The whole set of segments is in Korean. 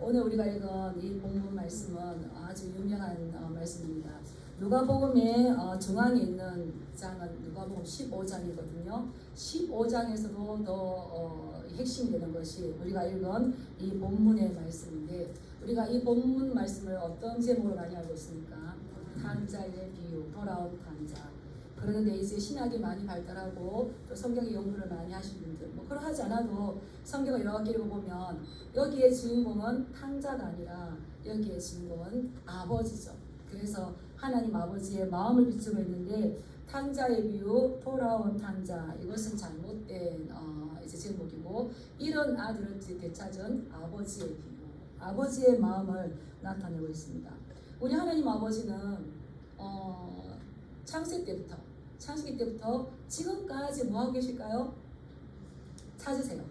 오늘 우리가 읽은 이 본문 말씀은 아주 유명한 말씀입니다. 누가복음의 중앙에 있는 장은 누가복음 15장이거든요. 15장에서도 더 핵심이 되는 것이 우리가 읽은 이 본문의 말씀인데, 우리가 이 본문 말씀을 어떤 제목으로 많이 알고 있습니까? 탕자의 비유, 돌아온 탕자. 그런데 이제 신학이 많이 발달하고 또 성경의 연구를 많이 하시는 분들, 뭐 그러하지 않아도 성경을 이렇게 읽어보면 여기의 주인공은 탕자가 아니라 여기의 주인공은 아버지죠. 그래서 하나님 아버지의 마음을 비추고 있는데, 탕자의 비유, 돌아온 탕자, 이것은 잘못된 이제 제목이고, 이런 아들을 되찾은 아버지의 비유, 아버지의 마음을 나타내고 있습니다. 우리 하나님 아버지는 창세기 때부터 지금까지 뭐 하고 계실까요? 찾으세요.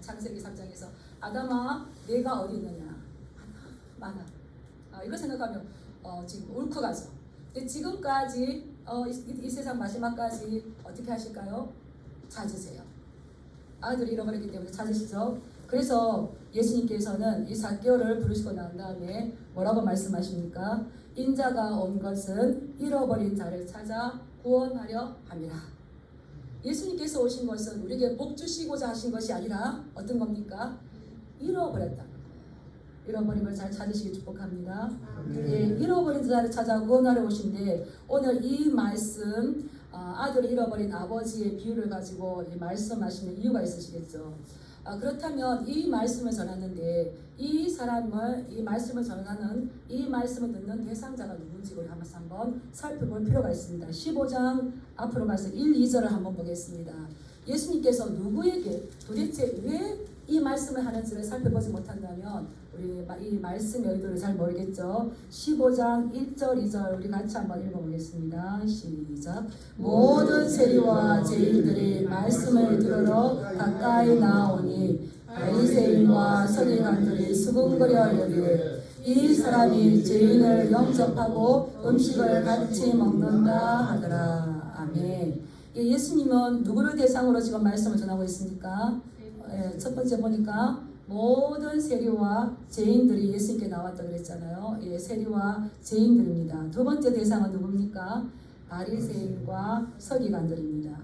창세기 3장에서 아담아, 내가 어디 있느냐? 많아. 이거 생각하면 지금 울컥하죠. 근데 지금까지 이 세상 마지막까지 어떻게 하실까요? 찾으세요. 아들을 잃어버렸기 때문에 찾으시죠. 그래서 예수님께서는 이 삭개오를 부르시고 난 다음에 뭐라고 말씀하십니까? 인자가 온 것은 잃어버린 자를 찾아 구원하려 함이라. 예수님께서 오신 것은 우리에게 복 주시고자 하신 것이 아니라 어떤 겁니까? 잃어버렸다는 거예요. 잃어버림을 잘 찾으시기 축복합니다. 예, 잃어버린 자를 찾아 구원하러 오신데, 오늘 이 말씀 아들을 잃어버린 아버지의 비유를 가지고 이 말씀하시는 이유가 있으시겠죠. 그렇다면 이 말씀을 전하는데 이 말씀을 전하는, 이 말씀을 듣는 대상자가 누군지 우리 한번 살펴볼 필요가 있습니다. 15장 앞으로 가서 1, 2절을 한번 보겠습니다. 예수님께서 누구에게 도대체 왜 이 말씀을 하는지를 살펴보지 못한다면 우리 이 말씀의 의도를 잘 모르겠죠. 15장 1절 2절 우리 같이 한번 읽어보겠습니다. 시작. 모든 세리와 죄인들이 말씀을 들으러 가까이 나오니 바리새인과 서기관들이 수군거려 이르되 이 사람이 죄인을 영접하고 음식을 같이 먹는다 하더라. 아멘. 예수님은 누구를 대상으로 지금 말씀을 전하고 있습니까? 첫 번째 보니까 모든 세리와 죄인들이 예수님께 나왔다 그랬잖아요. 세리와 죄인들입니다. 두 번째 대상은 누굽니까? 바리새인과 서기관들입니다.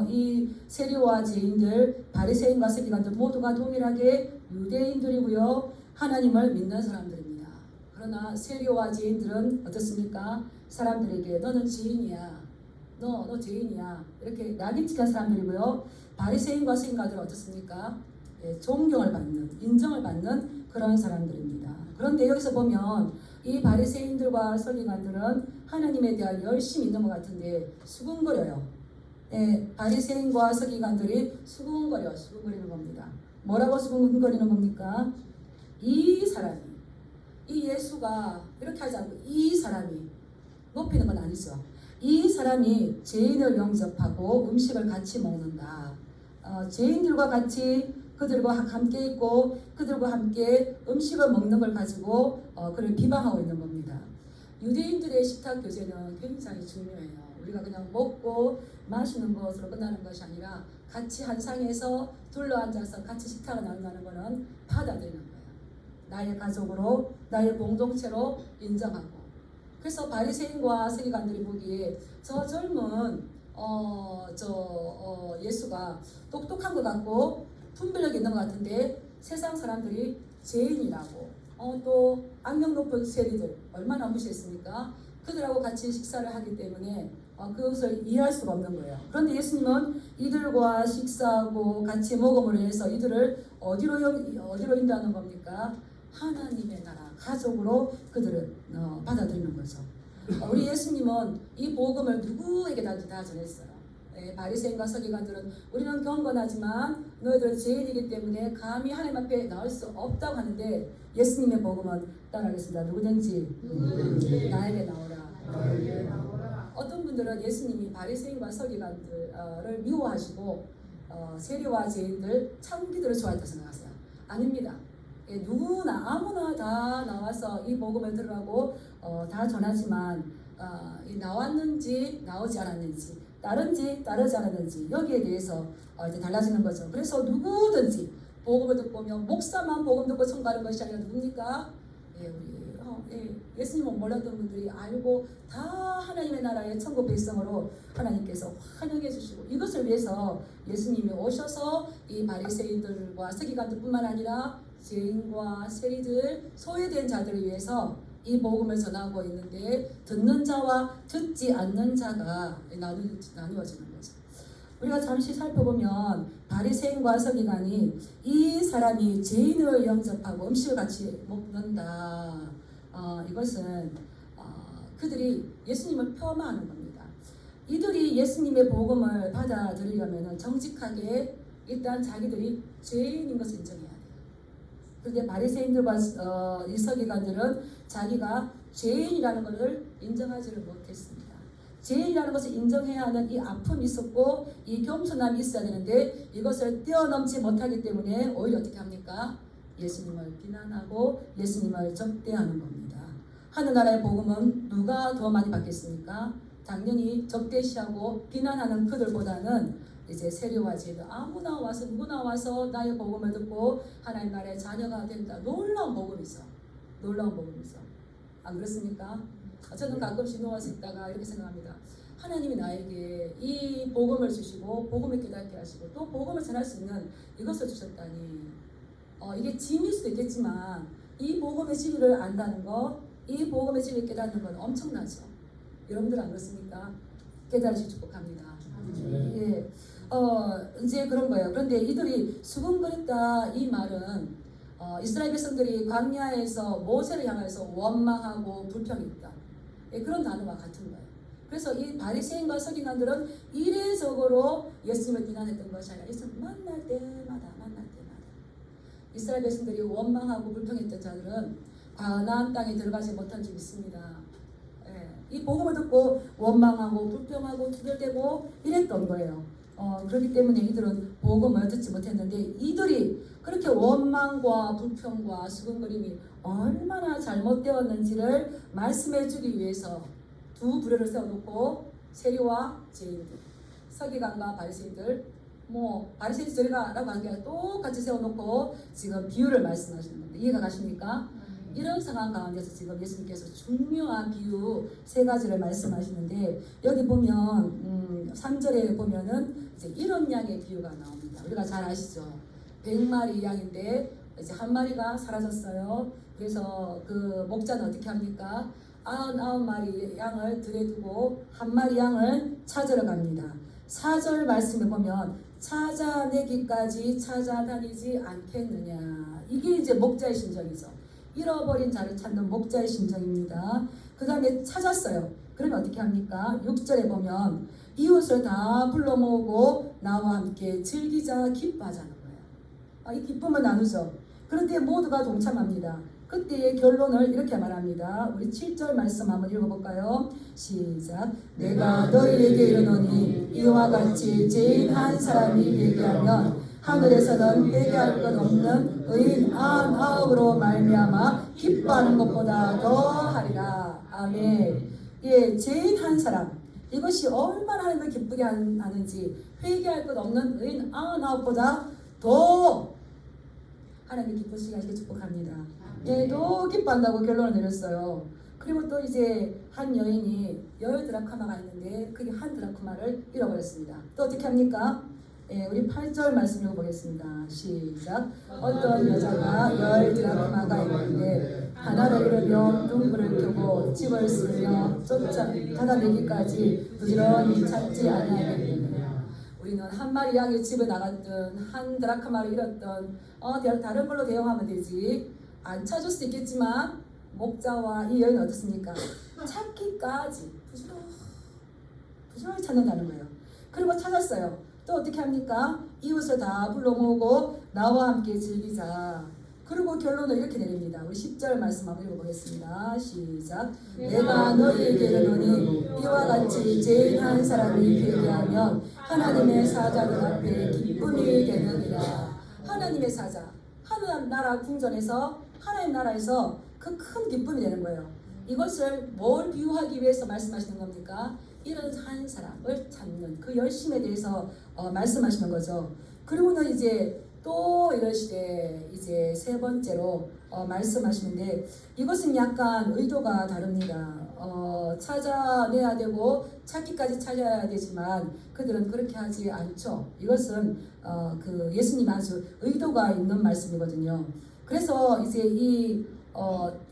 이 세리와 죄인들, 바리새인과 서기관들 모두가 동일하게 유대인들이고요, 하나님을 믿는 사람들입니다. 그러나 세리와 죄인들은 어떻습니까? 사람들에게 너는 죄인이야, 너 죄인이야, 이렇게 낙인찍힌 사람들이고요. 바리새인과 서기관들은 어떻습니까? 존경을 받는, 인정을 받는 그런 사람들입니다. 그런데 여기서 보면 이 바리새인들과 서기관들은 하나님에 대한 열심히 있는 것 같은데 수군거려요. 바리새인과 서기관들이 수군거리는 겁니다. 뭐라고 수군거리는 겁니까? 이 예수가 이렇게 하지 않고 이 사람이 높이는 건 아니죠. 이 사람이 죄인을 영접하고 음식을 같이 먹는다. 죄인들과 같이 그들과 함께 있고 그들과 함께 음식을 먹는 걸 가지고 그를 비방하고 있는 겁니다. 유대인들의 식탁 교제는 굉장히 중요해요. 우리가 그냥 먹고 마시는 것으로 끝나는 것이 아니라 같이 한 상에서 둘러앉아서 같이 식탁을 나눈다는 것은 받아들이는 거예요. 나의 가족으로, 나의 공동체로 인정하고. 그래서 바리새인과 서기관들이 보기에 저 젊은 예수가 똑똑한 것 같고 분별력이 있는 것 같은데 세상 사람들이 죄인이라고, 또 악명 높은 세리들 얼마나 무시했습니까? 그들하고 같이 식사를 하기 때문에 그것을 이해할 수가 없는 거예요. 그런데 예수님은 이들과 식사하고 같이 먹음으로 해서 이들을 어디로 인도하는 겁니까? 하나님의 나라, 가족으로 그들을 받아들이는 거죠. 우리 예수님은 이 복음을 누구에게 다 전했어요. 바리새인과 서기관들은 우리는 경건하지만 너희들은 죄인이기 때문에 감히 하나님 앞에 나올 수 없다고 하는데, 예수님의 복음은 따라하겠습니다. 누구든지 나에게 나오라. 어떤 분들은 예수님이 바리새인과 서기관들을 미워하시고 세리와 죄인들, 창기들을 좋아했다고 생각하세요. 아닙니다. 누구나 아무나 다 나와서 이 복음을 들으라고 다 전하지만 나왔는지 나오지 않았는지, 따른지 따르지 않았는지, 여기에 대해서 이제 달라지는 거죠. 그래서 누구든지 복음을 듣고 오면 목사만 복음 듣고 천국가는 것이 아니라 누굽니까? 예수님은 몰랐던 분들이 알고 다 하나님의 나라의 천국 백성으로 하나님께서 환영해 주시고, 이것을 위해서 예수님이 오셔서 이 바리새인들과 서기관들뿐만 아니라 죄인과 세리들, 소외된 자들을 위해서 이 복음을 전하고 있는데, 듣는 자와 듣지 않는 자가 나누어지는 거죠. 우리가 잠시 살펴보면 바리새인과 서기관이 이 사람이 죄인을 영접하고 음식을 같이 먹는다. 이것은 그들이 예수님을 폄하하는 겁니다. 이들이 예수님의 복음을 받아들이려면 정직하게 일단 자기들이 죄인인 것을 인정해야 돼요. 그런데 바리새인들과 이 서기관들은 자기가 죄인이라는 것을 인정하지를 못했습니다. 죄인이라는 것을 인정해야 하는 이 아픔이 있었고 이 겸손함이 있어야 되는데, 이것을 뛰어넘지 못하기 때문에 오히려 어떻게 합니까? 예수님을 비난하고 예수님을 적대하는 겁니다. 하늘나라의 복음은 누가 더 많이 받겠습니까? 당연히 적대시하고 비난하는 그들보다는 이제 세리와 죄인들 아무나 와서 누구나 와서 나의 복음을 듣고 하나님 나라의 자녀가 된다. 놀라운 복음이죠. 놀라운 복음이죠. 안 그렇습니까? 저는 가끔씩 누워서 있다가 이렇게 생각합니다. 하나님이 나에게 이 복음을 주시고 복음을 깨닫게 하시고 또 복음을 전할 수 있는 이것을 주셨다니, 이게 짐일 수도 있겠지만 이 복음의 진리를 안다는 것, 이 복음의 진리를 깨닫는 건 엄청나죠. 여러분들 안 그렇습니까? 깨달으시 축복합니다. 예, 이제 그런 거예요. 그런데 이들이 수군거렸다 이 말은 이스라엘 백성들이 광야에서 모세를 향해서 원망하고 불평했다. 예, 그런 단어와 같은 거예요. 그래서 이 바리새인과 서기관들은 이례적으로 예수님을 비난했던 것이 아니라 예수님 만날 때마다 이스라엘 백성들이 원망하고 불평했던 자들은 가나안 땅에 들어가지 못한 적이 있습니다. 예, 이 복음을 듣고 원망하고 불평하고 투덜대고 이랬던 거예요. 그렇기 때문에 이들은 복음을 듣지 못했는데, 이들이 그렇게 원망과 불평과 수근거림이 얼마나 잘못되었는지를 말씀해 주기 위해서 두 부류를 세워놓고 세리와 죄인들, 서기관과 바리새인들, 바리새인 저리가라고 하는 게 똑같이 세워놓고 지금 비유를 말씀하시는 겁니다. 이해가 가십니까? 이런 상황 가운데서 지금 예수님께서 중요한 비유 세 가지를 말씀하시는데, 여기 보면 3절에 보면은 이제 이런 양의 비유가 나옵니다. 우리가 잘 아시죠? 100마리 양인데 이제 한 마리가 사라졌어요. 그래서 그 목자는 어떻게 합니까? 99마리 양을 들여두고 한 마리 양을 찾으러 갑니다. 4절 말씀에 보면 찾아내기까지 찾아다니지 않겠느냐. 이게 이제 목자의 심정이죠. 잃어버린 자를 찾는 목자의 심정입니다. 그 다음에 찾았어요. 그러면 어떻게 합니까? 6절에 보면 이웃을 다 불러 모으고 나와 함께 즐기자 기뻐하자는 거예요. 이 기쁨을 나누죠. 그런데 모두가 동참합니다. 그때의 결론을 이렇게 말합니다. 우리 7절 말씀 한번 읽어볼까요? 시작. 내가 너희에게 이르노니 이와 같이 죄인 한 사람이 회개하면 하늘에서는 회개할 것 없는 의인 99으로 말미암아 기뻐하는 것보다 더하리라. 아멘. 예, 죄인 한 사람, 이것이 얼마나 하나님을 기쁘게 하는지, 회개할 것 없는 의인 99보다 더 하나님이 기쁘시게 하시길 축복합니다. 예, 더 기뻐한다고 결론을 내렸어요. 그리고 또 이제 한 여인이 10드라크마가 있는데 그게 한 드라크마를 잃어버렸습니다. 또 어떻게 합니까? 예, 우리 8절 말씀 읽어보겠습니다. 시작. 어떤 여자가 10드라크마가 있는데 하나를 잃으며 둥그를 켜고 집을 쓰며 찾아내기까지 부지런히 찾지 아니하겠느냐. 우리는 한 마리 양의 집에 나갔든 한 드라크마를 잃었든 다른 걸로 대응하면 되지. 안 찾을 수 있겠지만 목자와 이 여인은 어떻습니까? 찾기까지 부지런히 찾는다는 거예요. 그리고 찾았어요. 또 어떻게 합니까? 이웃을 다 불러 모으고 나와 함께 즐기자. 그리고 결론을 이렇게 내립니다. 우리 10절 말씀 한번 읽어보겠습니다. 시작. 내가 너희에게 이르노니 이와 같이 죄인 한 사람이 회개하면 하나님의 사자들 앞에 기쁨이 되느니라. 하나님의 사자, 하나님 나라 궁전에서, 하나님 나라에서 그 큰 기쁨이 되는 거예요. 이것을 뭘 비유하기 위해서 말씀하시는 겁니까? 이런 한 사람을 찾는 그 열심에 대해서 말씀하시는 거죠. 그리고는 이제 또 이러시되 이제 세 번째로 말씀하시는데 이것은 약간 의도가 다릅니다. 찾아내야 되고 찾기까지 찾아야 되지만 그들은 그렇게 하지 않죠. 이것은 그 예수님 아주 의도가 있는 말씀이거든요. 그래서 이제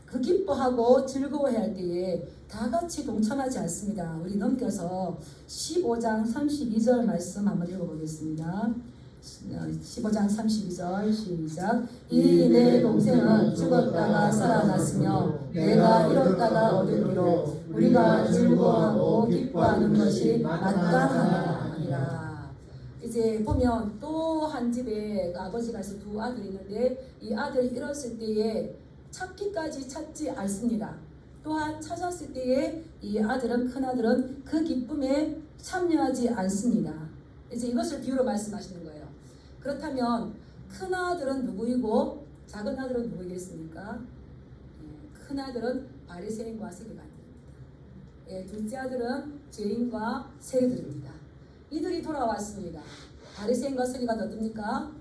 그 기뻐하고 즐거워해야 할 때에 다 같이 동참하지 않습니다. 우리 넘겨서 15장 32절 말씀 한번 읽어보겠습니다. 15장 32절 시작. 이 내 동생은 죽었다가 살아났으며 내가 잃었다가 얻으리로 우리가 즐거워하고 기뻐하는 것이 마땅하니라. 이제 보면 또 한 집에 아버지가 있어 두 아들이 있는데 이 아들이 잃었을 때에 찾기까지 찾지 않습니다. 또한 찾았을 때에 이 아들은 큰 아들은 그 기쁨에 참여하지 않습니다. 이제 이것을 비유로 말씀하시는 거예요. 그렇다면 큰 아들은 누구이고 작은 아들은 누구이겠습니까? 큰 아들은 바리새인과 세리관들입니다. 둘째 아들은 죄인과 세리들입니다. 이들이 돌아왔습니다. 바리새인과 세리가 어떻습니까?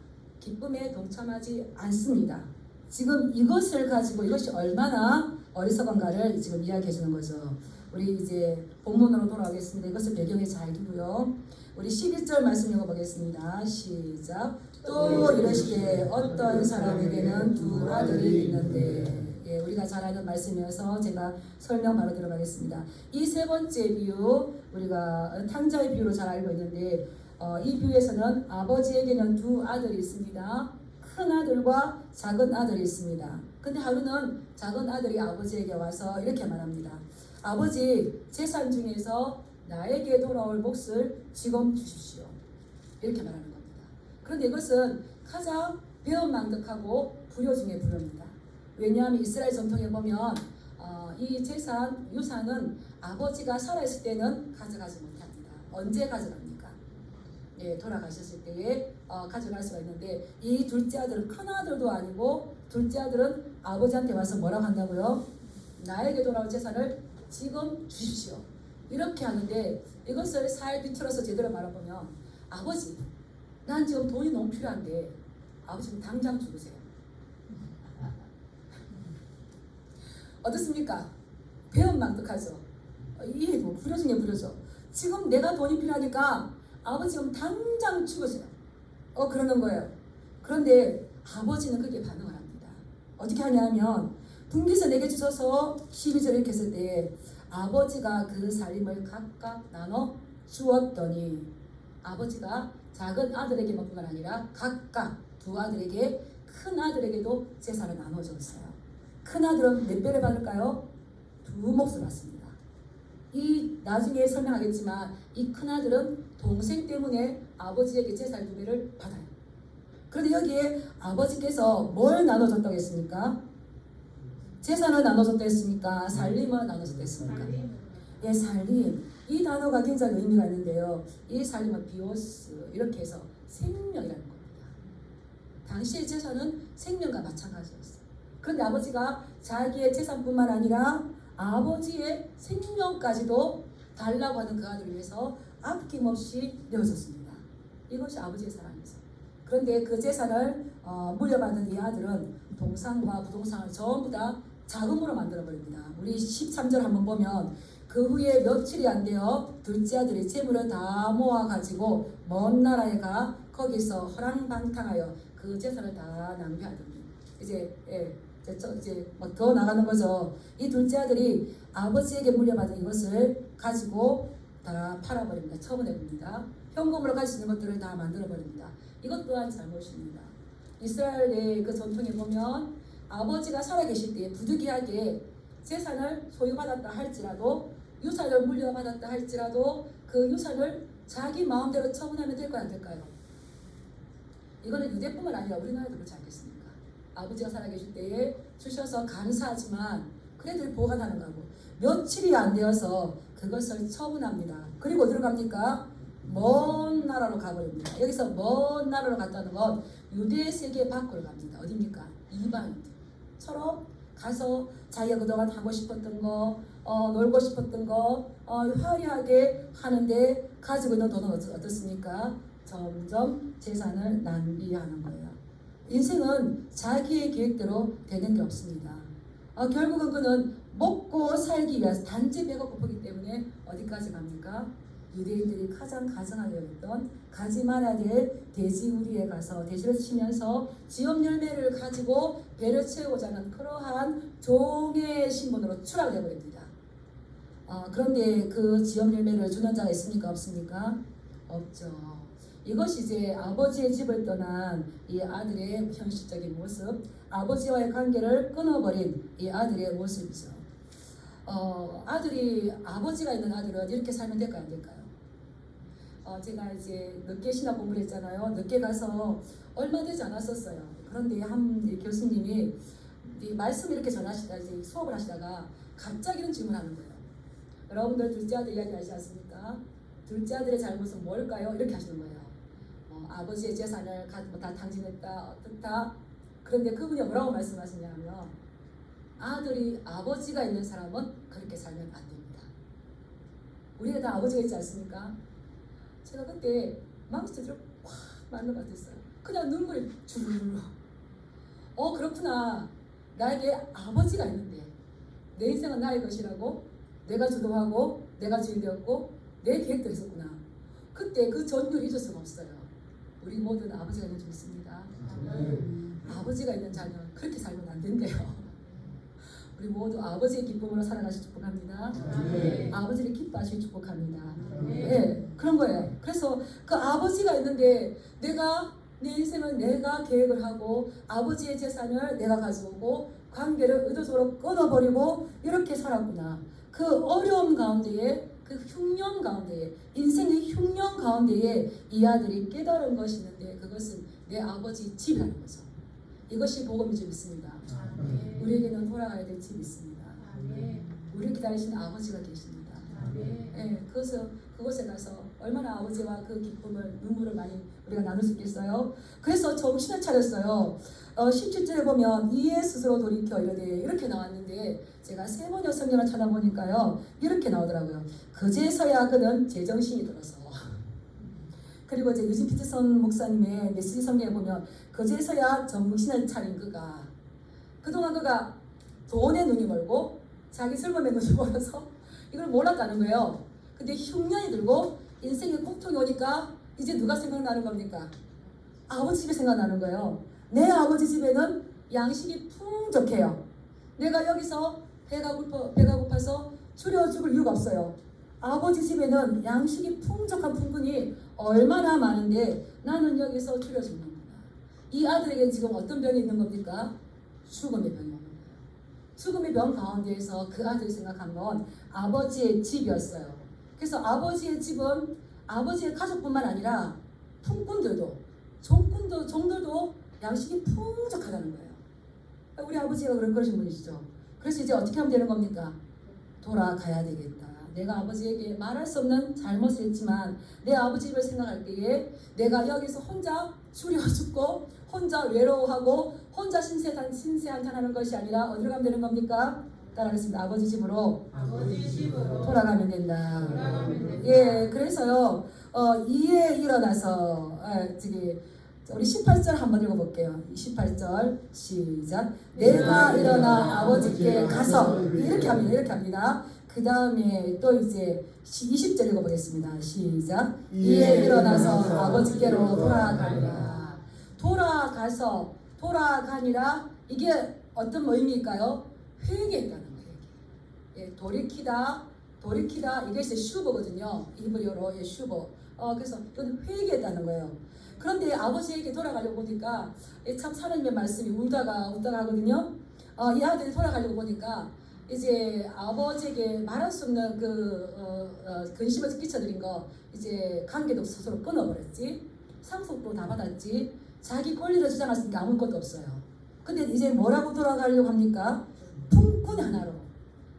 기쁨에 동참하지 않습니다. 지금 이것을 가지고 이것이 얼마나 어리석은가를 지금 이야기해 주는 거죠. 우리 이제 본문으로 돌아오겠습니다. 이것을 배경에 잘 두고요. 우리 11절 말씀 읽어보겠습니다. 시작. 또 이러시되 어떤 사람에게는 두 아들이 있는데 우리가 잘 아는 말씀이어서 제가 설명 바로 들어가겠습니다. 이 세 번째 비유 우리가 탕자의 비유로 잘 알고 있는데 이 비유에서는 아버지에게는 두 아들이 있습니다. 큰 아들과 작은 아들이 있습니다. 근데 하루는 작은 아들이 아버지에게 와서 이렇게 말합니다. 아버지, 재산 중에서 나에게 돌아올 몫을 지금 주십시오. 이렇게 말하는 겁니다. 그런데 이것은 가장 배은망덕하고 불효 중에 불효입니다. 왜냐하면 이스라엘 전통에 보면 이 재산, 유산은 아버지가 살아있을 때는 가져가지 못합니다. 언제 가져갑니까? 돌아가셨을 때에 가져갈 수가 있는데 이 둘째 아들은 큰 아들도 아니고 둘째 아들은 아버지한테 와서 뭐라고 한다고요? 나에게 돌아올 재산을 지금 주십시오. 이렇게 하는데 이것을 살 비틀어서 제대로 말해보면 아버지, 난 지금 돈이 너무 필요한데 아버지는 당장 주세요. 어떻습니까? 배은망덕하죠. 이게 뭐 불효 중에 불효죠. 지금 내가 돈이 필요하니까 아버지 지금 당장 죽으세요. 그러는 거예요. 그런데 아버지는 그게 반응을 합니다. 어떻게 하냐면 분기서 내게 주셔서 12절 이렇게 했을 때 아버지가 그 살림을 각각 나눠 주었더니 아버지가 작은 아들에게만 뿐만 아니라 각각 두 아들에게 큰 아들에게도 재산을 나눠줬어요. 큰 아들은 몇 배를 받을까요? 두 몫을 받습니다. 이 나중에 설명하겠지만 이 큰 아들은 동생 때문에 아버지에게 재산 두 배를 받아요. 그런데 여기에 아버지께서 뭘 나눠줬다고 했습니까? 재산을 나눠줬다 했습니까? 살림을 나눠줬다 했습니까? 예, 살림. 이 단어가 굉장히 의미가 있는데요. 이 살림은 비오스 이렇게 해서 생명이라는 겁니다. 당시의 재산은 생명과 마찬가지였어요. 그런데 아버지가 자기의 재산뿐만 아니라 아버지의 생명까지도 달라고 하는 그 아들을 위해서 아낌없이 내어줬습니다. 이것이 아버지의 사랑이죠. 그런데 그 재산을 물려받은 이 아들은 동상과 부동산을 전부 다 자금으로 만들어버립니다. 우리 13절 한번 보면 그 후에 며칠이 안 되어 둘째 아들이 재물을 다 모아가지고 먼 나라에 가 거기서 허랑방탕하여 그 재산을 다 낭비하더니 이제 막 더 나가는 거죠. 이 둘째 아들이 아버지에게 물려받은 이것을 가지고 다 팔아버립니다. 처분해버립니다. 현금으로 가질 수 있는 것들을 다 만들어버립니다. 이것 또한 잘못입니다. 이스라엘의 그 전통에 보면 아버지가 살아계실 때 부득이하게 재산을 소유받았다 할지라도 유산을 물려받았다 할지라도 그 유산을 자기 마음대로 처분하면 될까요? 안 될까요? 이거는 유대뿐만 아니라 우리나라도 그렇지 않겠습니까? 아버지가 살아계실 때에 주셔서 감사하지만 그래도 보관하는 거고 며칠이 안 되어서 그것을 처분합니다. 그리고 어디로 갑니까? 먼 나라로 가버립니다. 여기서 먼 나라로 갔다는 건 유대 세계 밖으로 갑니다. 어디입니까? 이방인들처럼 가서 자기가 그동안 하고 싶었던 거, 놀고 싶었던 거 화려하게 하는데 가지고 있는 돈은 어떻습니까? 점점 재산을 낭비하는 거예요. 인생은 자기의 계획대로 되는 게 없습니다. 결국은 그는 먹고 살기 위해서 단지 배가 고프기 때문에 어디까지 갑니까? 유대인들이 가장 가증하게 여겼던 가지 말아야 될 돼지우리에 가서 돼지를 치면서 지업 열매를 가지고 배를 채우고자 하는 그러한 종의 신분으로 추락해 버립니다. 그런데 그 지업 열매를 주는 자가 있습니까? 없습니까? 없죠. 이것이 이제 아버지의 집을 떠난 이 아들의 현실적인 모습, 아버지와의 관계를 끊어버린 이 아들의 모습이죠. 아버지가 있는 아들은 이렇게 살면 될까요? 안 될까요? 제가 이제 늦게 신학 공부를 했잖아요. 늦게 가서 얼마 되지 않았었어요. 그런데 한 교수님이 이 말씀을 이렇게 전하시다, 이제 수업을 하시다가 갑자기 이런 질문을 하는 거예요. 여러분들 둘째 아들 이야기 하지 않습니까? 둘째 아들의 잘못은 뭘까요? 이렇게 하시는 거예요. 아버지의 재산을 다 탕진했다, 어떻다. 그런데 그분이 뭐라고 말씀하시냐면 아버지가 있는 사람은 그렇게 살면 안 됩니다. 우리가 다 아버지가 있지 않습니까? 제가 그때 망치들을 확 맞는 것 같았어요. 그냥 눈물이 주르르. 그렇구나. 나에게 아버지가 있는데 내 인생은 나의 것이라고, 내가 주도하고 내가 주인되었고 내 계획도 있었구나. 그때 그 전율을 잊을 수가 없어요. 우리 모두는 아버지가 있는 줄 믿습니다. 아버지가 있는 자녀 그렇게 살면 안 된대요. 우리 모두 아버지의 기쁨으로 살아가시 축복합니다. 아버지를 기뻐하시길 축복합니다. 네, 그런 거예요. 그래서 그 아버지가 있는데 내 인생은 내가 계획을 하고 아버지의 재산을 내가 가져오고 관계를 의도적으로 끊어버리고 이렇게 살았구나. 그 어려움 가운데에, 그 흉년 가운데에, 인생의 흉년 가운데에 이 아들이 깨달은 것이 있는데 그것은 내 아버지 집이라는 거죠. 이것이 복음인 줄 믿습니다. 우리에게는 돌아가야 될 집이 있습니다. 우리를 기다리시는 아버지가 계십니다. 네, 그곳에 가서 얼마나 아버지와 그 기쁨을, 눈물을 많이 우리가 나눌 수 있겠어요? 그래서 정신을 차렸어요. 17절에 보면 이에 스스로 돌이켜 이르되 이렇게 나왔는데 제가 세 번역 성경을 찾아보니까요 이렇게 나오더라고요. 그제서야 그는 제정신이 들어서. 그리고 이제 유진 피터선 목사님의 메시지 성경에 보면 그제서야 정신을 차린 그가, 그동안 그가 돈에 눈이 멀고 자기 슬픔에 눈이 멀어서 이걸 몰랐다는 거예요. 근데 흉년이 들고 인생의 고통이 오니까 이제 누가 생각나는 겁니까? 아버지 집이 생각나는 거예요. 내 아버지 집에는 양식이 풍족해요. 내가 여기서 배가 고파서 줄여 죽을 이유가 없어요. 아버지 집에는 양식이 풍족한 품꾼이 얼마나 많은데 나는 여기서 줄여 죽는구나. 이 아들에게 지금 어떤 병이 있는 겁니까? 죽음의 병이 오는 거예요. 죽음의 병 가운데에서 그 아들이 생각한 건 아버지의 집이었어요. 그래서 아버지의 집은 아버지의 가족뿐만 아니라 품꾼들도, 종들도 양식이 풍족하다는 거예요. 우리 아버지가 그러신 분이시죠. 그래서 이제 어떻게 하면 되는 겁니까? 돌아가야 되겠다. 내가 아버지에게 말할 수 없는 잘못을 했지만 내 아버지 집을 생각할 때에 내가 여기서 혼자 줄여 죽고 혼자 외로워하고 혼자 신세한탄하는 것이 아니라 어디로 가면 되는 겁니까? 따라하겠습니다. 아버지 집으로 돌아가면 된다. 예, 그래서요 이에 일어나서 우리 18절 한번 읽어볼게요. 18절 시작. 내가 일어나 아버지께 가서 이렇게 합니다. 그 다음에 또 이제 20절 읽어보겠습니다. 시작. 이에 일어나서 아버지께로 돌아가니라. 돌아가니라. 이게 어떤 의미일까요? 회개했다는 거예요. 예, 돌이키다 이게 이제 슈버거든요. 히브리어로 슈버. 그래서 이건 회개했다는 거예요. 그런데 아버지에게 돌아가려고 보니까 참 하나님의 말씀이 웃다가 하거든요. 이 아들이 돌아가려고 보니까 이제 아버지에게 말할 수 없는 근심을 끼쳐드린 거, 이제 관계도 스스로 끊어버렸지, 상속도 다 받았지, 자기 권리를 주장했으니까 아무것도 없어요. 근데 이제 뭐라고 돌아가려고 합니까? 품꾼 하나로.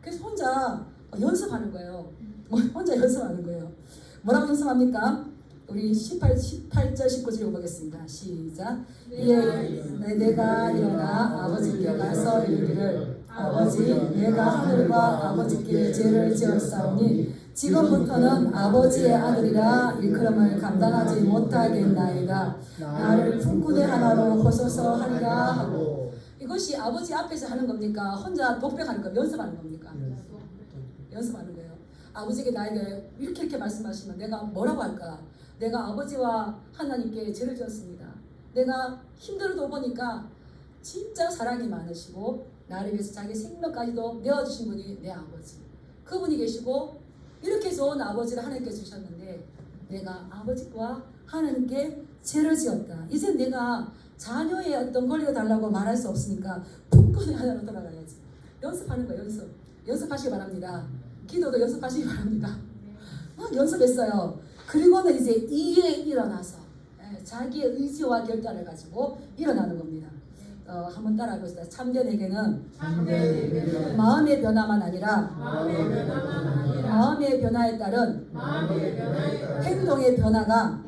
그래서 혼자 연습하는 거예요. 혼자 연습하는 거예요. 뭐라고 연습합니까? 우리 18절 19절 읽어보겠습니다. 시작. 내가 일어나 아버지께 가서 이르기를 아버지 내가 하늘과 아버지께 죄를 지었사오니 지금부터는 아버지의 아들이라 일컬음을 감당하지 못하겠나이다. 나를 품꾼의 하나로 호소서 하리라 하고. 이것이 아버지 앞에서 하는 겁니까? 혼자 독백하는 겁니까? 연습하는 겁니까? 연습하는 거예요. 아버지께 나에게 이렇게 말씀하시면 내가 뭐라고 할까? 내가 아버지와 하나님께 죄를 지었습니다. 내가 힘들어도 보니까 진짜 사랑이 많으시고 나를 위해서 자기 생명까지도 내어주신 분이 내 아버지. 그분이 계시고 이렇게 좋은 아버지를 하나님께 주셨는데 내가 아버지와 하나님께 죄를 지었다. 이제 내가 자녀의 어떤 권리를 달라고 말할 수 없으니까 품꾼의 하나로 돌아가야지. 연습하는 거예요. 연습하시기 바랍니다. 기도도 연습하시기 바랍니다. 막 연습했어요. 그리고는 이제 이에 일어나서 자기의 의지와 결단을 가지고 일어나는 겁니다. 한번 따라해보시다. 참된 에게는 마음의 변화만 아니라 마음의 변화에 따른 행동의 변화가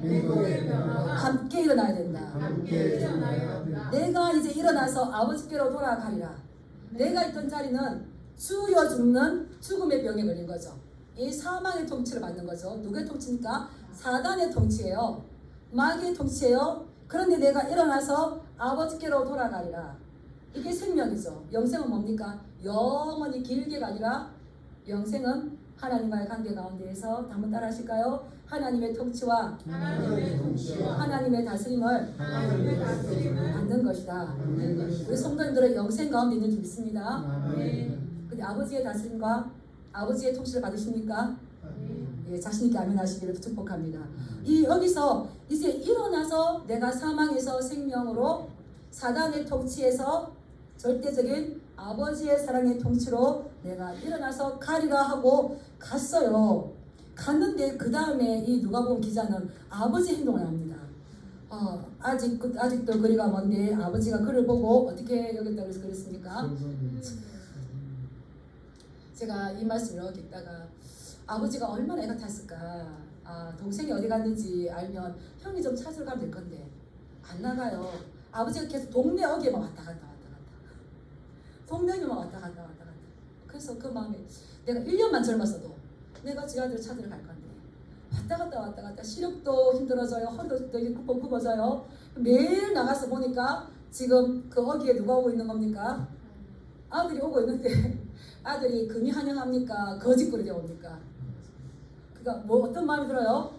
함께 일어나야 된다. 내가 이제 일어나서 아버지께로 돌아가리라. 내가 있던 자리는 주여 죽는 죽음의 병에 걸린 거죠. 이 사망의 통치를 받는 거죠. 누구의 통치입니까? 사단의 통치예요. 마귀의 통치예요. 그런데 내가 일어나서 아버지께로 돌아가리라. 이게 생명이죠. 영생은 뭡니까? 영원히 길게가 아니라 영생은 하나님과의 관계 가운데에서 한번 따라 하실까요? 하나님의 통치와 하나님의 다스림을 받는 것이다. 우리 성도님들은 영생 가운데 있는 줄 믿습니다. 근데 아버지의 다스림과 아버지의 통치를 받으십니까? 예, 자신있게 아멘하시기를 축복합니다. 여기서 이제 일어나서 내가 사망에서 생명으로 사단의 통치에서 절대적인 아버지의 사랑의 통치로 내가 일어나서 가리라 하고 갔어요. 갔는데 그 다음에 이 누가복음 기자는 아버지 행동을 합니다. 아직도 거리가 먼데 아버지가 그를 보고 어떻게 여겼다고 해서 그랬습니까? 제가 이 말씀을 여기 있다가 아버지가 얼마나 애가 탔을까. 동생이 어디 갔는지 알면 형이 좀 찾으러 가면 될 건데 안 나가요. 아버지가 계속 동네 어귀에만 왔다 갔다 동네에만 왔다 갔다 그래서 그 마음에 내가 1년만 젊었어도 내가 지 아들을 찾으러 갈 건데 왔다 갔다 시력도 힘들어져요. 허리도 굽어져요. 매일 나가서 보니까 지금 그 어귀에 누가 오고 있는 겁니까? 아들이 오고 있는데 아들이 금이 환영합니까? 거짓골이 되옵니까? 그러니까 뭐 어떤 마음이 들어요?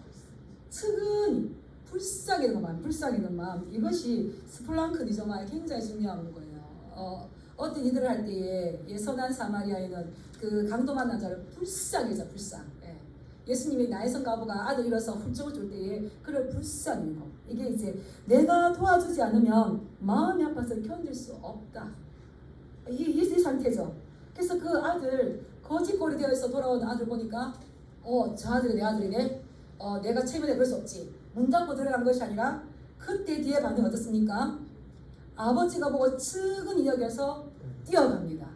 측은히 불쌍히 는 마음. 이것이 스플랑크니저마에 굉장히 중요한 거예요. 어떤 일을 할 때에 선한 사마리아인은 그 강도 만난 자를 불쌍히죠. 예. 예수님이 나의 가부가 아들 잃어서 훌쩍을 줄 때에 그를 불쌍히 거. 이게 이제 내가 도와주지 않으면 마음이 아파서 견딜 수 없다. 이 상태죠. 그래서 그 아들 거짓골이 되어서 돌아온 아들 보니까 저 아들이 내 아들이네. 내가 체면에 그럴 수 없지. 문 닫고 들어간 것이 아니라 그때 뒤에 반응이 어떻습니까? 아버지가 보고 측은히 여겨서 뛰어갑니다.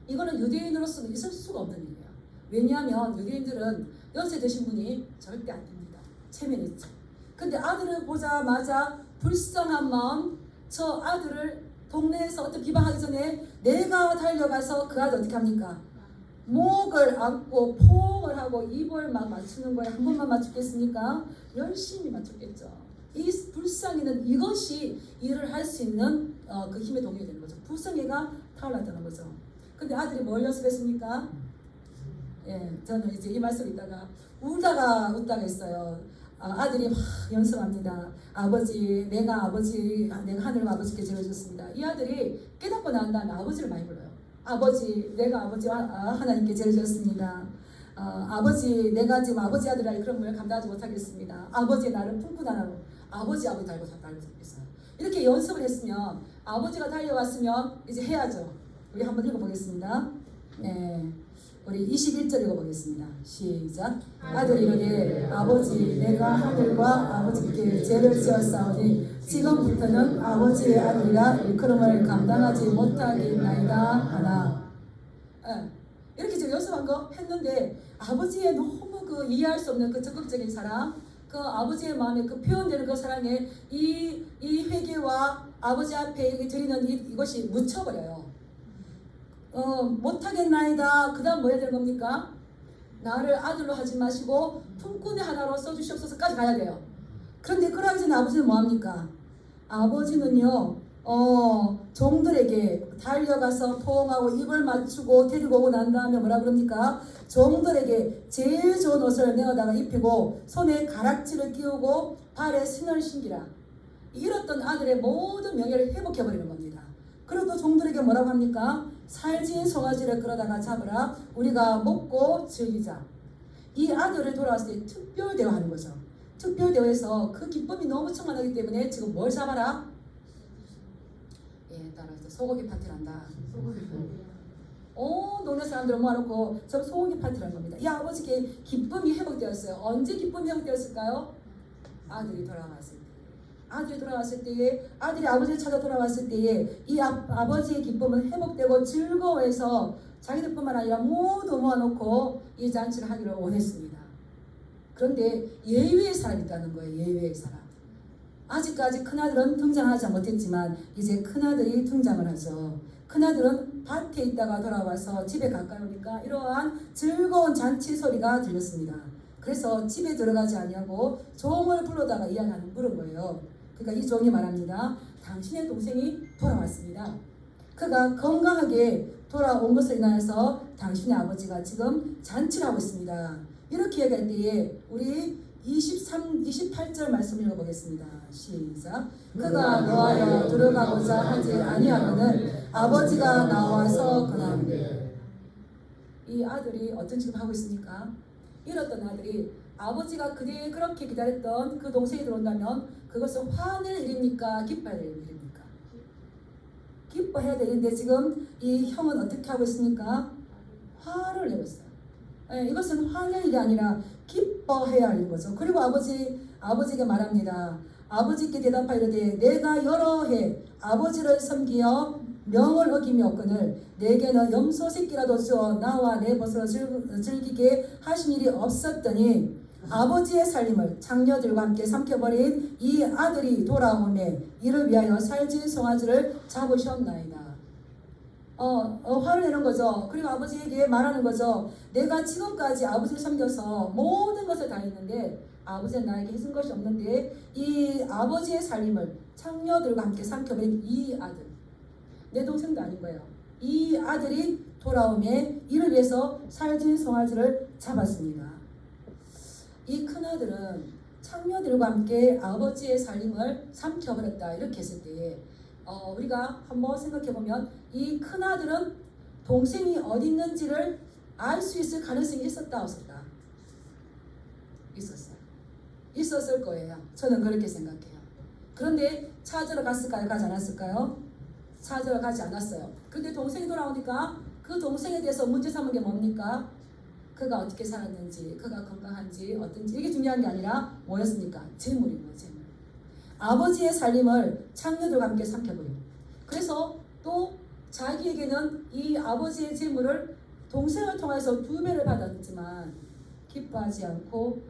이거는 유대인으로서는 있을 수가 없는 일이에요. 왜냐하면 유대인들은 연세 드신 분이 절대 안 됩니다. 체면이 있죠. 근데 아들을 보자마자 불쌍한 마음, 저 아들을 동네에서 어떤 비방하기 전에 내가 달려가서 그 아들 어떻게 합니까? 목을 안고 포옹을 하고 입을 막 맞추는 거에 한 번만 맞추겠습니까? 열심히 맞췄겠죠. 이 불쌍이는 이것이 일을 할 수 있는 그 힘의 동력이 되는 거죠. 불쌍이가 타올랐다는 거죠. 근데 아들이 뭘 연습했습니까? 예, 저는 이제 이 말씀 있다가 울다가 웃다가 했어요. 아들이 막 연습합니다. 내가 하늘과 아버지께 죄를 졌습니다. 이 아들이 깨닫고 난 다음에 아버지를 많이 불러요. 아버지, 내가 아버지와 하나님께 죄를 졌습니다. 아버지, 내가 지금 아버지 아들이라 그런 걸 감당하지 못하겠습니다. 아버지 나를 품고 달라고 아버지 달고 있어요. 이렇게 연습을 했으면 아버지가 달려왔으면 이제 해야죠. 우리 한번 읽어보겠습니다. 네, 우리 21절 읽어보겠습니다. 시작. 아들이 이르되 아버지 내가 하늘과 아버지께 죄를 지었사오니 지금부터는 아버지의 아들이라 일컬음을 감당하지 못하겠나이다 하나. 이렇게 지금 연습한 거 했는데 아버지의 너무 그 이해할 수 없는 그 적극적인 사랑, 그 아버지의 마음에 그 표현되는 그 사랑에 이 회개와 아버지 앞에 이렇게 드리는 이것이 묻혀버려요. 못하겠나이다. 그 다음 뭐 해야 되는 겁니까? 나를 아들로 하지 마시고 품꾼의 하나로 써주시옵소서까지 가야 돼요. 그런데 그러기 전에 아버지는 뭐합니까? 아버지는요 종들에게 달려가서 포옹하고 입을 맞추고 데리고 오고 난 다음에 뭐라 그럽니까? 종들에게 제일 좋은 옷을 내어다가 입히고 손에 가락지를 끼우고 발에 신을 신기라. 잃었던 아들의 모든 명예를 회복해버리는 겁니다. 그리고 또 종들에게 뭐라고 합니까? 살진 송아지를 끌어다가 잡으라. 우리가 먹고 즐기자. 이 아들을 돌아왔을 때 특별 대우하는 거죠. 특별 대우에서 그 기쁨이 너무 충만하기 때문에 지금 뭘 잡아라? 예, 따라서 소고기 파티를 한다. 동네 사람들을 모아놓고 저 소고기 파티를 한 겁니다. 이 아버지께 기쁨이 회복되었어요. 언제 기쁨이 회복되었을까요? 아들이 돌아왔을 때. 아들이 돌아왔을 때에, 아들이 아버지를 찾아 돌아왔을 때에 이 아버지의 기쁨은 회복되고 즐거워해서 자기들뿐만 아니라 모두 모아놓고 이 잔치를 하기를 원했습니다. 그런데 예외의 사람이 있다는 거예요. 예외의 사람. 아직까지 큰아들은 등장하지 못했지만 이제 큰아들이 등장을 하죠. 큰아들은 밭에 있다가 돌아와서 집에 가까이 오니까 이러한 즐거운 잔치 소리가 들렸습니다. 그래서 집에 들어가지 아니하고 종을 불러다가 이야기하는 물은 거예요. 그러니까 이 종이 말합니다. 당신의 동생이 돌아왔습니다. 그가 건강하게 돌아온 것을 인하여서 당신의 아버지가 지금 잔치를 하고 있습니다. 이렇게 얘기할 때에 우리 28절 말씀 읽어보겠습니다. 시작. 그가 노하여 들어가고자 하지 아니하면은 아버지가 나와서 그나운데. 이 아들이 어떤 짓을 하고 있습니까? 잃었던 아들이 아버지가 그렇게 기다렸던 그 동생이 들어온다면 그것은 화낼 일입니까? 기뻐해야 될 일입니까? 기뻐해야 되는데 지금 이 형은 어떻게 하고 있습니까? 화를 내고 있어요. 이것은 화낼 일이 아니라 기뻐해야 하는 거죠. 그리고 아버지에게 말합니다. 아버지께 대답하이르되 내가 여러 해 아버지를 섬기어 명을 어기며거늘 내게는 염소 새끼라도 주어 나와 내 벗으로 즐기게 하신 일이 없었더니 아버지의 살림을 장녀들과 함께 삼켜버린 이 아들이 돌아오매 이를 위하여 살진 송아지를 잡으셨나이다. 화를 내는 거죠. 그리고 아버지에게 말하는 거죠. 내가 지금까지 아버지를 섬겨서 모든 것을 다 했는데 아버지는 나에게 해준 것이 없는데 이 아버지의 살림을 창녀들과 함께 삼켜버린 이 아들, 내 동생도 아닌 거예요. 이 아들이 돌아오매 이를 위해서 살진 송아지를 잡았습니다. 이 큰아들은 창녀들과 함께 아버지의 살림을 삼켜버렸다. 이렇게 했을 때에 우리가 한번 생각해보면 이 큰아들은 동생이 어디 있는지를 알 수 있을 가능성이 있었다 없었다? 있었어요. 있었을 거예요. 저는 그렇게 생각해요. 그런데 찾으러 갔을까요? 가지 않았을까요? 찾으러 가지 않았어요. 근데 동생이 돌아오니까 그 동생에 대해서 문제 삼은 게 뭡니까? 그가 어떻게 살았는지, 그가 건강한지, 어떤지 이게 중요한 게 아니라 뭐였습니까? 재물이고 재물. 아버지의 살림을 창녀들과 함께 삼켜버리고 그래서 또 자기에게는 이 아버지의 재물을 동생을 통해서 2배를 받았지만 기뻐하지 않고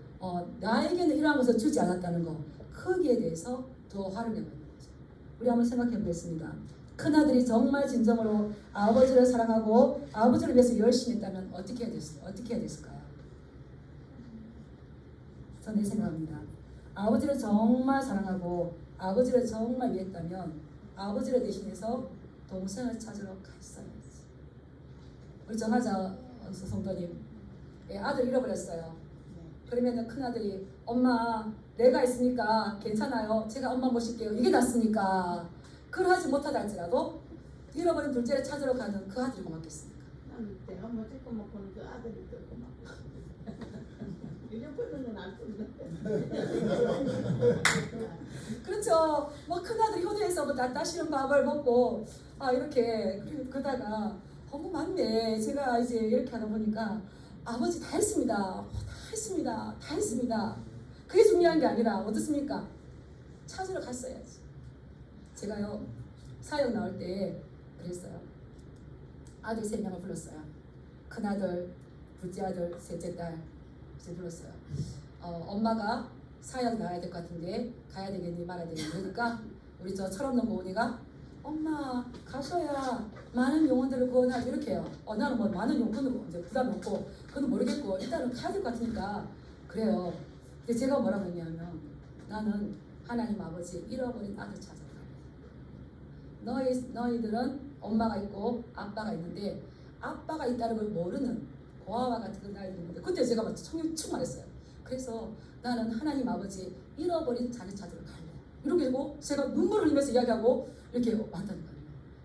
나에게는 이러한 것을 주지 않았다는 거 크기에 대해서 더 화를 내고 있는 거죠. 우리 한번 생각해 보겠습니다. 큰아들이 정말 진정으로 아버지를 사랑하고 아버지를 위해서 열심히 했다면 어떻게 해야 됐을까요? 저는 생각합니다. 아버지를 정말 사랑하고 아버지를 정말 위했다면 아버지를 대신해서 동생을 찾으러 갔어야지. 우리 정하자 성도님 아들 잃어버렸어요. 그러면 큰아들이 엄마 내가 있으니까 괜찮아요. 제가 엄마 모실게요. 이게 낫습니까? 그러하지 못하다 할지라도 잃어버린 둘째를 찾으러 가는 그 아들이 고맙겠습니까? 나는 내가 뭐 찍고 먹고는 그 아들이 더 고맙다. 1년 버는 건 알 수 없는데. 그렇죠. 뭐 큰아들 효도에서 뭐 따시는 밥을 먹고 이렇게 그러다가 맞네. 제가 이제 이렇게 하다 보니까 아버지 다 했습니다. 다 했습니다. 그게 중요한 게 아니라 어떻습니까? 찾으러 갔어야지. 제가요 사역 나올 때 그랬어요. 아들 3명을 불렀어요. 큰아들, 둘째 아들, 셋째 딸 이제 불렀어요. 엄마가 사역 나가야 될 것 같은데 가야 되겠니 말아야 되겠니 그러니까 우리 저 철없는 고은이가 엄마 가셔야 많은 영혼들을 구원하지 이렇게 해요. 나는 뭐 많은 영혼은 이제 부담 없고 그건 모르겠고 일단은 가야 될 것 같으니까 그래요. 근데 제가 뭐라고 했냐면 나는 하나님 아버지 잃어버린 아들 찾아가. 너희들은 엄마가 있고 아빠가 있는데 아빠가 있다는 걸 모르는 고아와 같은 그 나이들이 있는데 그때 제가 막 충만했어요. 그래서 나는 하나님 아버지 잃어버린 자기 찾으러 갈래. 이렇게 하고 제가 눈물을 흘리면서 이야기하고 이렇게 왔다는 거예요.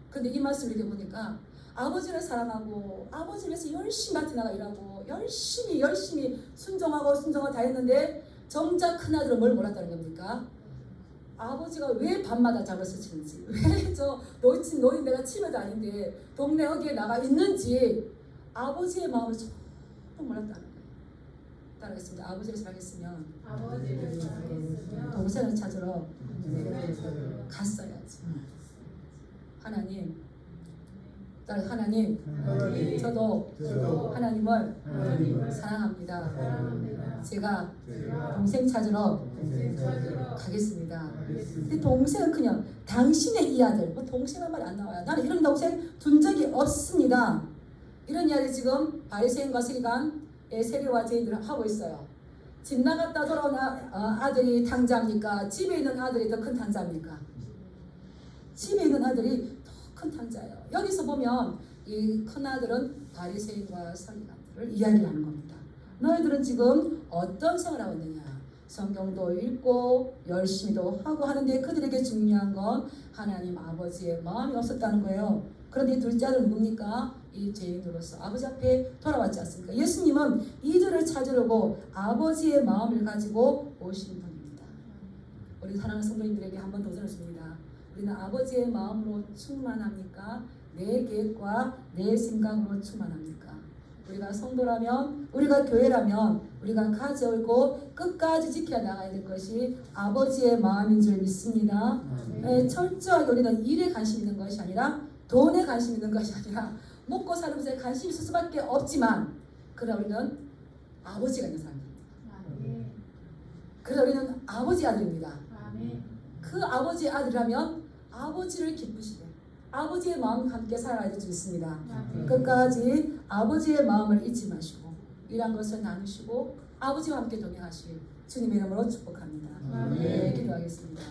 근데 이 말씀을 이렇게 보니까 아버지를 사랑하고 아버지를 위해서 열심히 마트 나가 일하고 열심히 순종하고 다 했는데 정작 큰아들은 뭘 몰랐다는 겁니까? 아버지가 왜 밤마다 장을 치는지 왜 저 노인 내가 치매도 아닌데 동네 어디에 나가 있는지 아버지의 마음을 전혀 몰랐다는 거예요. 따라하겠습니다. 아버지를 사랑했으면 동생을 찾으러 갔어야지. 하나님 저도 하나님을 사랑합니다. 제가 동생 찾으러 가겠습니다. 근데 동생은 그냥 당신의 이 아들, 뭐 동생한 말 안 나와요. 나는 이런 동생 둔 적이 없습니다. 이런 이야기 지금 바리새인과 세리와 죄인들은 하고 있어요. 집 나갔다 돌아온 아들이 탕자입니까? 집에 있는 아들이 더 큰 탕자입니까? 집에 있는 아들이 더 큰 탕자예요. 여기서 보면 이 큰 아들은 바리새인과 서기관들을 이야기하는 겁니다. 너희들은 지금 어떤 생활을 하고 있느냐? 성경도 읽고 열심히도 하고 하는데 그들에게 중요한 건 하나님 아버지의 마음이 없었다는 거예요. 그런데 둘째 아들은 뭡니까? 이 죄인으로서 아버지 앞에 돌아왔지 않습니까? 예수님은 이들을 찾으려고 아버지의 마음을 가지고 오신 분입니다. 우리 사랑하는 성도님들에게 한번 도전했습니다. 우리는 아버지의 마음으로 충만합니까? 내 계획과 내 생각으로 충만합니까? 우리가 성도라면, 우리가 교회라면 우리가 가져오고 끝까지 지켜 나가야 될 것이 아버지의 마음인 줄 믿습니다. 철저하게 우리는 일에 관심 있는 것이 아니라 돈에 관심 있는 것이 아니라 먹고 사는 것에 관심이 있을 수밖에 없지만 그러나 우리는 아버지가 있는 사람입니다. 그러나 우리는 아버지 아들입니다. 그 아버지의 아들이라면 아버지를 기쁘시게 아버지의 마음과 함께 살아가야 될 줄 믿습니다. 끝까지 아버지의 마음을 잊지 마시고 이러한 것을 나누시고 아버지와 함께 동행하실 주님의 이름으로 축복합니다. 네, 기도하겠습니다.